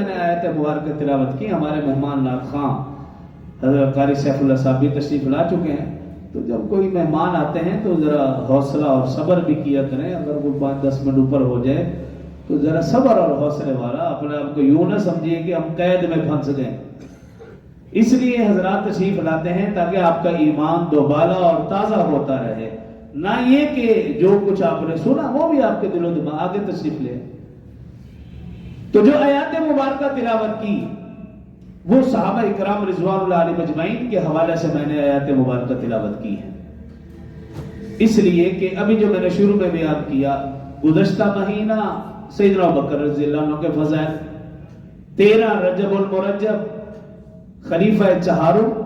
میں نے آیت مبارکہ تلاوت کی، ہمارے مہمان نعت خواں حضرت قاری سیف اللہ صاحب بھی تشریف لا چکے ہیں، تو جب کوئی مہمان آتے ہیں تو ذرا حوصلہ اور صبر بھی کیا کریں، اگر وہ 5-10 منٹ اوپر ہو جائے تو ذرا صبر اور حوصلے والا، اپنے آپ کو یوں نہ سمجھیے کہ ہم قید میں پھنس گئے۔ اس لیے حضرات تشریف لاتے ہیں تاکہ آپ کا ایمان دوبالا اور تازہ ہوتا رہے، نہ یہ کہ جو کچھ آپ نے سنا وہ بھی آپ کے دل و دماغ آگے تشریف لے۔ تو جو آیات مبارکہ تلاوت کی وہ صحابہ اکرام رضوان اللہ علیہم اجمعین کے حوالے سے میں نے آیات مبارکہ تلاوت کی ہے، اس لیے کہ ابھی جو میں نے شروع میں بیان کیا، گزشتہ مہینہ سیدنا ابوبکر رضی اللہ عنہ کے فضائل، 13 رجب المرجب خلیفہ چہارم،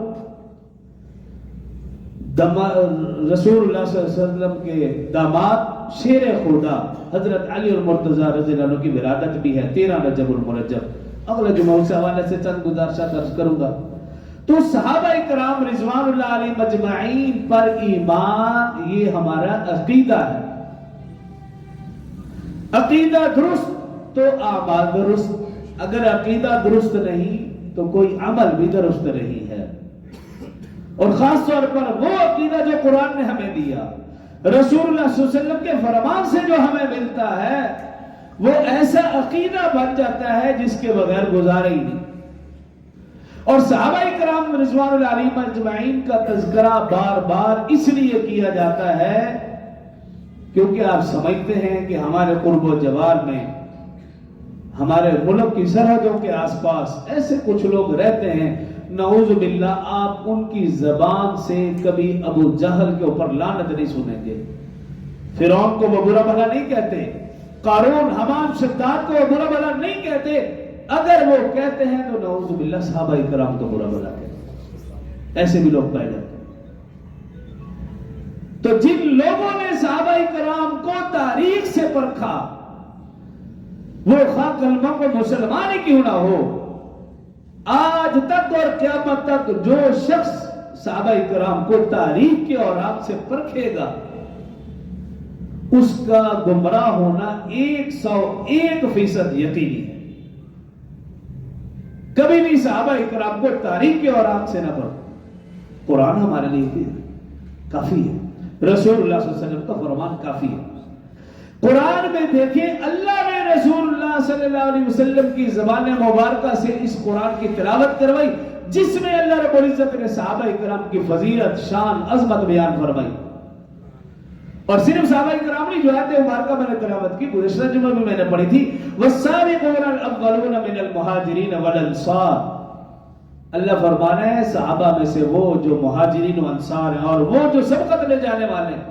رسول اللہ صلی اللہ علیہ وسلم کے داماد شیر خدا حضرت علی المرتضی رضی اللہ عنہ کی ولادت بھی ہے 13 رجب المرجب۔ اگلے جمعہ سے حوالے سے چند گزارشات عرض کروں گا۔ تو صحابہ کرام رضوان اللہ علیہم اجمعین پر ایمان یہ ہمارا عقیدہ ہے، عقیدہ درست تو اعمال درست، اگر عقیدہ درست نہیں تو کوئی عمل بھی درست نہیں ہے۔ اور خاص طور پر وہ عقیدہ جو قرآن نے ہمیں دیا، رسول اللہ صلی اللہ علیہ وسلم کے فرمان سے جو ہمیں ملتا ہے، وہ ایسا عقیدہ بن جاتا ہے جس کے بغیر گزارا ہی نہیں۔ اور صحابہ کرام رضوان اللہ علیہم اجمعین کا تذکرہ بار بار اس لیے کیا جاتا ہے کیونکہ آپ سمجھتے ہیں کہ ہمارے قرب و جوار میں، ہمارے ملک کی سرحدوں کے آس پاس ایسے کچھ لوگ رہتے ہیں، نعوذ باللہ آپ ان کی زبان سے کبھی ابو جہل کے اوپر لعنت نہیں سنیں گے۔ فرعون کو وہ برا بھلا نہیں کہتے، قارون، حمان، شداد کو وہ برا بھلا نہیں کہتے، اگر وہ کہتے ہیں تو نعوذ باللہ صحابہ کرام کو برا بھلا کہتے ہیں، ایسے بھی لوگ پائے جاتے ہیں۔ تو جن لوگوں نے صحابہ کرام کو تاریخ سے پرکھا، وہ خواہ کلمہ کو مسلمان ہی کیوں نہ ہو، آج تک اور قیامت تک جو شخص صحابہ کرام کو تاریخ کے اوراق سے پرکھے گا، اس کا گمراہ ہونا 101% یقینی ہے۔ کبھی بھی صحابہ کرام کو تاریخ کے اوراق سے نہ پڑھو۔ قرآن ہمارے لیے کافی ہے، رسول اللہ صلی اللہ علیہ وسلم کا فرمان کافی ہے۔ قرآن میں دیکھیں اللہ نے رسول اللہ صلی اللہ علیہ وسلم کی زبان مبارکہ سے اس قرآن کی تلاوت کروائی، جس میں اللہ رب العزت نے صحابہ کرام کی فضیلت، شان، عظمت بیان فرمائی۔ اور صرف صحابہ کرام نہیں، جو آیت مبارکہ میں نے تلاوت کی گزشتہ جمعہ بھی میں نے پڑھی تھی، والسابقون الاولون من المہاجرین والانصار، اللہ فرمانا ہے صحابہ میں سے وہ جو مہاجرین و انصار ہیں اور وہ جو سبقت لے جانے والے ہیں۔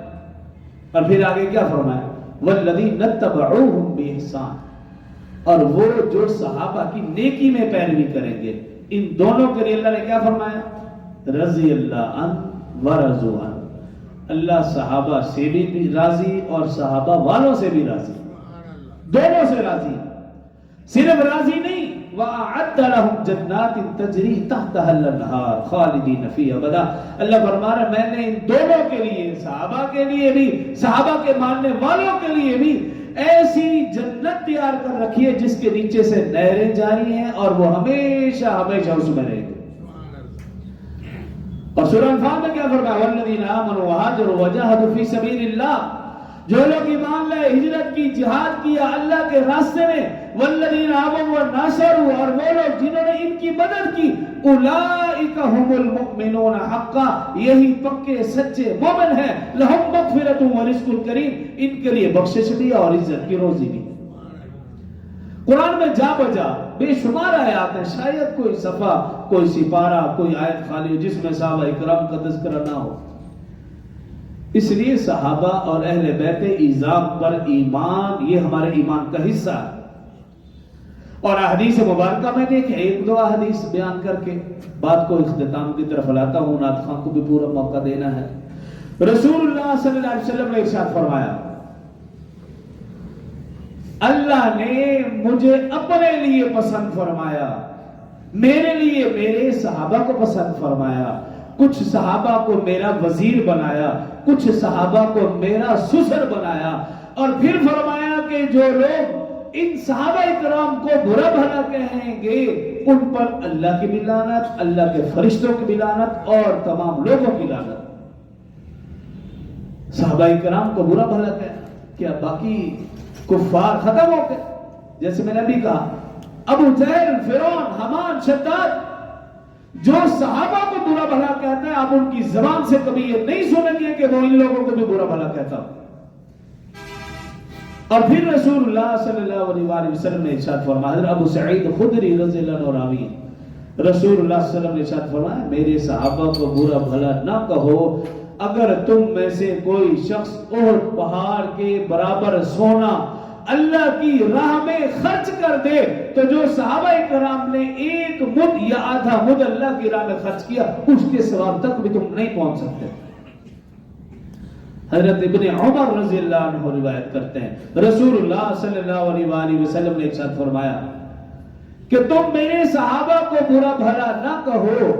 اور پھر آگے کیا فرمایا؟ والذین اتبعوہم بإحسان، اور وہ جو صحابہ کی نیکی میں پیروی کریں گے۔ ان دونوں کے لیے اللہ نے کیا فرمایا؟ رضی اللہ عنہ ورضوا عنہ، اللہ صحابہ سے بھی راضی اور صحابہ والوں سے بھی راضی، دونوں سے راضی، صرف راضی نہیں، وَأَعَدَّ لَهُمْ جَنَّاتٍ تَجْرِي تَحْتَهَا الْأَنْهَارُ خَالِدِينَ فِيهَا أَبَدًا۔ اللہ فرما رہا ہے میں نے ان دونوں کے لیے، صحابہ کے لیے بھی، صحابہ کے ماننے والوں کے لیے بھی ایسی جنت تیار کر رکھی ہے جس کے نیچے سے نہریں جاری ہیں اور وہ ہمیشہ ہمیشہ اس میں رہیں گے۔ اور سورہ انفال میں کیا فرمایا؟ وَالَّذِينَ آمَنُوا وَهَاجَرُوا وَجَاهَدُوا فِي سَبِيلِ اللَّهِ، جو لوگ ایمان لائے، ہجرت کی، جہاد کیا اللہ کے راستے میں، والذین آمنوا ونصروا، اور وہ لوگ جنہوں نے ان کی مدد کی، اولئک هم المؤمنون حقا، یہی پکے سچے مومن ہیں، لہم مغفرۃ ورزق کریم، ان کے لیے بخشش بھی اور عزت کی روزی بھی۔ قرآن میں جا بجا بے شمار آیات ہیں، شاید کوئی صفحہ، کوئی سپارہ، کوئی آیت خالی ہو جس میں صحابہ کرام کا تذکرہ نہ ہو۔ اس لیے صحابہ اور اہل بیت اعظام پر ایمان یہ ہمارے ایمان کا حصہ ہے۔ اور احادیث مبارکہ میں دیکھیں، ایک دو احادیث بیان کر کے بات کو اختتام کی طرف لاتا ہوں، نعت خواں کو بھی پورا موقع دینا ہے۔ رسول اللہ صلی اللہ علیہ وسلم نے ارشاد فرمایا، اللہ نے مجھے اپنے لیے پسند فرمایا، میرے لیے میرے صحابہ کو پسند فرمایا، کچھ صحابہ کو میرا وزیر بنایا، کچھ صحابہ کو میرا سسر بنایا، اور پھر فرمایا کہ جو لوگ ان صحابہ کرام کو برا بھلا کہیں گے ان پر اللہ کی بھی لعنت، اللہ کے فرشتوں کی بھی لعنت اور تمام لوگوں کی لعنت۔ صحابہ کرام کو برا بھلا کہنا، کیا باقی کفار ختم ہو گئے؟ جیسے میں نے ابھی کہا، ابو جہل، فرعون، حمان، شداد، جو صحابہ کو برا بھلا کہتا ہے آپ ان کی زبان سے کبھی یہ نہیں سنیں گے کہ وہ ان لوگوں کو بھی برا بھلا کہتا ہو۔ اور پھر رسول اللہ صلی اللہ علیہ وآلہ وسلم نے ارشاد فرمایا، حضرت ابو سعید خدری رضی اللہ عنہ راوی، رسول اللہ صلی اللہ علیہ وسلم نے ارشاد فرمایا، میرے صحابہ کو برا بھلا نہ کہو، اگر تم میں سے کوئی شخص احد پہاڑ کے برابر سونا اللہ کی راہ میں خرچ کر دے تو جو صحابہ کرام نے ایک مد یا آدھا مد اللہ کی راہ میں خرچ کیا اس کے ثواب تک بھی تم نہیں پہنچ سکتے۔ حضرت ابن عمر رضی اللہ عنہ روایت کرتے ہیں، رسول اللہ صلی اللہ علیہ وآلہ وسلم نے ارشاد فرمایا کہ تم میرے صحابہ کو برا بھلا نہ کہو،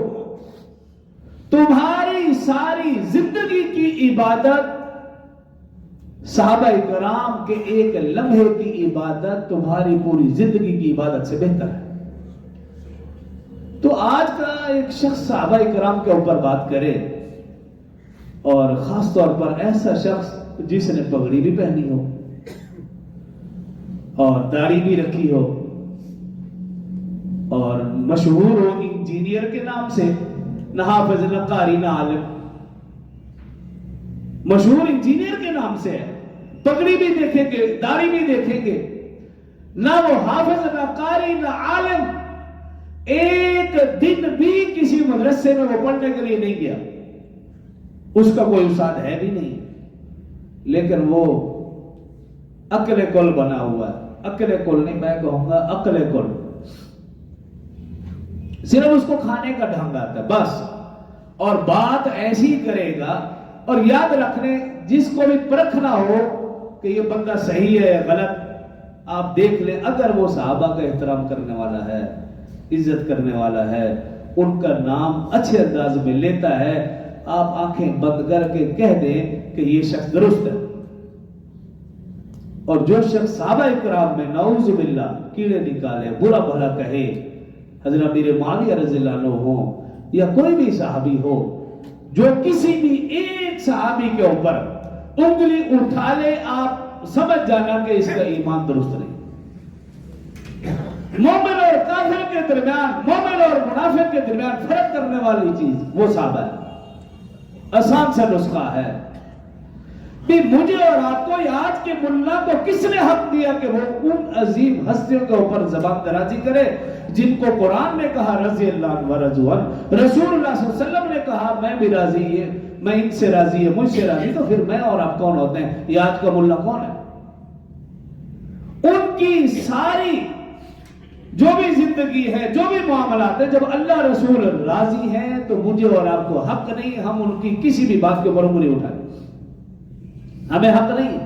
تمہاری ساری زندگی کی عبادت صحابہ کرام کے ایک لمحے کی عبادت تمہاری پوری زندگی کی عبادت سے بہتر ہے۔ تو آج کا ایک شخص صحابہ کرام کے اوپر بات کرے، اور خاص طور پر ایسا شخص جس نے پگڑی بھی پہنی ہو اور داڑھی بھی رکھی ہو اور مشہور ہو انجینئر کے نام سے، نہ حافظ، نہ قاری، نہ عالم، مشہور انجینئر کے نام سے ہے، پگڑی بھی دیکھیں گے، داڑھی بھی دیکھیں گے، نہ وہ حافظ، نہ قاری، نہ عالم، ایک دن بھی کسی مدرسے میں وہ پڑھنے کے لیے نہیں گیا، اس کا کوئی استاد ہے بھی نہیں، لیکن وہ عقل کل بنا ہوا ہے۔ عقل کل نہیں، میں کہوں گا عقل کل، صرف اس کو کھانے کا ڈھنگ آتا ہے بس، اور بات ایسی کرے گا۔ اور یاد رکھنے، جس کو بھی پرکھنا ہو کہ یہ بندہ صحیح ہے یا غلط، آپ دیکھ لیں، اگر وہ صحابہ کا احترام کرنے والا ہے، عزت کرنے والا ہے، ان کا نام اچھے انداز میں لیتا ہے، آپ آنکھیں بند کر کے کہہ دیں کہ یہ شخص درست ہے۔ اور جو شخص صحابہ کرام میں نعوذ باللہ کیڑے نکالے، برا بھلا کہے، حضرت امیر معاویہ رضی اللہ عنہ ہو یا کوئی بھی صحابی ہو، جو کسی بھی ایک صحابی کے اوپر انگلی اٹھا لے، آپ سمجھ جانا کہ اس کا ایمان درست نہیں۔ مومن اور کافر کے درمیان، مومن اور منافق کے درمیان فرق کرنے والی چیز وہ صحابہ ہے، آسان سا نسخہ ہے۔ بھی مجھے اور آپ کو، آج کے ملا کو کس نے حق دیا کہ وہ ان عظیم ہستیوں کے اوپر زبان درازی کرے جن کو قرآن نے کہا رضی اللہ عنہ ورضوا عنہ، رسول اللہ صلی اللہ علیہ وسلم نے کہا میں بھی راضی ہے، میں ان سے راضی ہے، مجھ سے راضی، تو پھر میں اور آپ کون ہوتے ہیں؟ یہ آج کا ملا کون ہے؟ ان کی ساری جو بھی زندگی ہے، جو بھی معاملات ہیں، جب اللہ رسول راضی ہیں تو مجھے اور آپ کو حق نہیں ہم ان کی کسی بھی بات کے اوپر انگلی اٹھائیں، ہمیں حق نہیں۔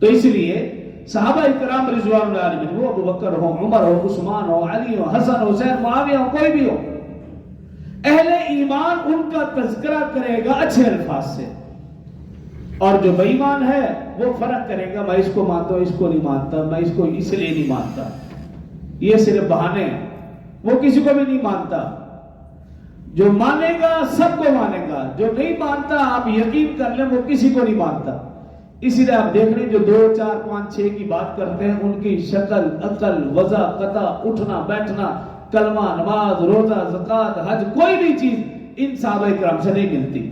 تو اس لیے صحابہ کرام رضوان اللہ علیہم، وہ ابو بکر ہو، عمر ہو، عثمان ہو، علی ہو، حسن ہو، حسین، معاویہ ہو، کوئی بھی ہو، اہل ایمان ان کا تذکرہ کرے گا اچھے الفاظ سے، اور جو بے ایمان ہے وہ فرق کرے گا، میں اس کو مانتا ہوں، اس کو نہیں مانتا، میں اس کو اس لیے نہیں مانتا، یہ صرف بہانے ہیں، وہ کسی کو بھی نہیں مانتا۔ جو مانے گا سب کو مانے گا، جو نہیں مانتا آپ یقین کر لیں وہ کسی کو نہیں مانتا۔ اسی لیے آپ دیکھ لیں جو 2، 4، 5، 6 کی بات کرتے ہیں، ان کی شکل، عقل، وضع، قطع، اٹھنا بیٹھنا، کلمہ، نماز، روزہ، زکوٰۃ، حج، کوئی بھی چیز ان صحابہ کرام سے نہیں ملتی۔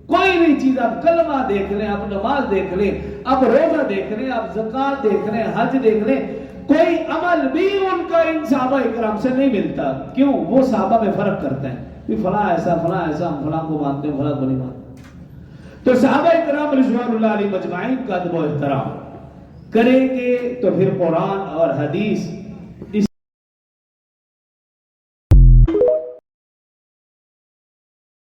کوئی بھی چیز، آپ کلمہ دیکھ لیں، آپ نماز دیکھ لیں، آپ روزہ دیکھ لیں، آپ زکوٰۃ دیکھ لیں، حج دیکھ لیں، کوئی عمل بھی ان کا ان صحابہ کرام سے نہیں ملتا۔ کیوں؟ وہ صحابہ میں فرق کرتے ہیں، فلاں ایسا، فلاں ایسا، ہم فلاں کو مانتے ہیں، فلاں کو نہیں مانتے۔ تو صحابہ کرام رضوان اللہ علیہ مجمعین کا ادب و احترام کریں گے تو پھر قرآن اور حدیث